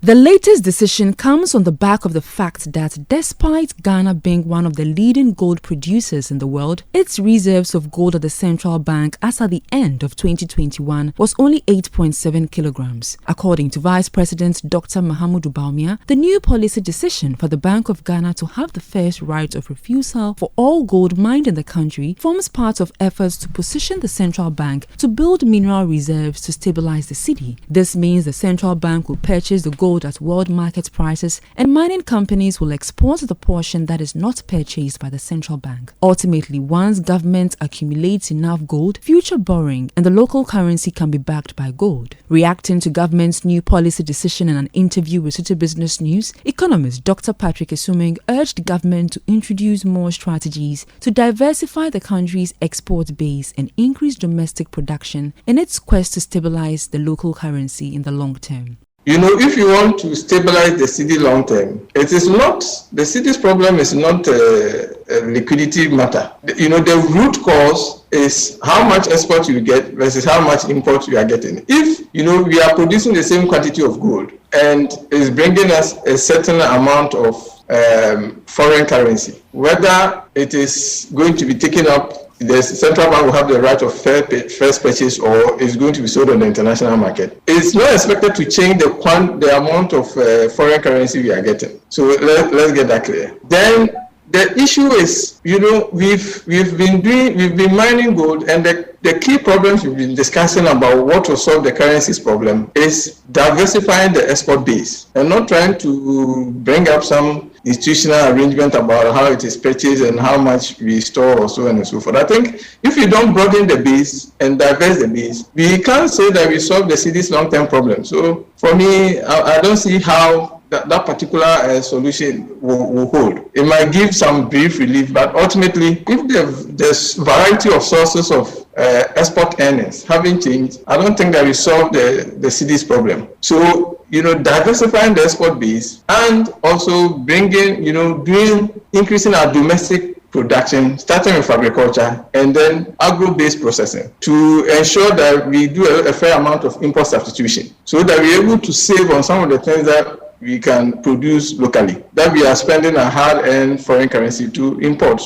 The latest decision comes on the back of the fact that despite Ghana being one of the leading gold producers in the world, its reserves of gold at the central bank as at the end of 2021 was only 8.7 kilograms. According to Vice President Dr. Mahamudu Bawumia, the new policy decision for the Bank of Ghana to have the first right of refusal for all gold mined in the country forms part of efforts to position the central bank to build mineral reserves to stabilize the city. This means the central bank will purchase the gold at world market prices, and mining companies will export the portion that is not purchased by the central bank. Ultimately, once government accumulates enough gold, future borrowing and the local currency can be backed by gold. Reacting to government's new policy decision in an interview with City Business News, Economist Dr. Patrick Esuming urged government to introduce more strategies to diversify the country's export base and increase domestic production in its quest to stabilize the local currency in the long term. If you want to stabilize the city long term, the city's problem is not a liquidity matter. The root cause is how much export you get versus how much import you are getting. If, we are producing the same quantity of gold and it's bringing us a certain amount of foreign currency, whether it is going to be taken up, the central bank will have the right of first purchase, or is going to be sold on the international market. It's not expected to change the amount of foreign currency we are getting. So let's get that clear. Then the issue is, we've been mining gold, and the key problems we've been discussing about what will solve the currency's problem is diversifying the export base and not trying to bring up some institutional arrangement about how it is purchased and how much we store or so on and so forth. I think if you don't broaden the base and diverse the base, we can't say that we solve the city's long-term problem. So for me, I don't see how that particular solution will hold. It might give some brief relief, but ultimately, if there's variety of sources of export earnings haven't changed, I don't think that we solve the city's problem. So, diversifying the export base and also increasing our domestic production, starting with agriculture and then agro-based processing, to ensure that we do a fair amount of import substitution, so that we're able to save on some of the things that we can produce locally, that we are spending a hard-earned foreign currency to import.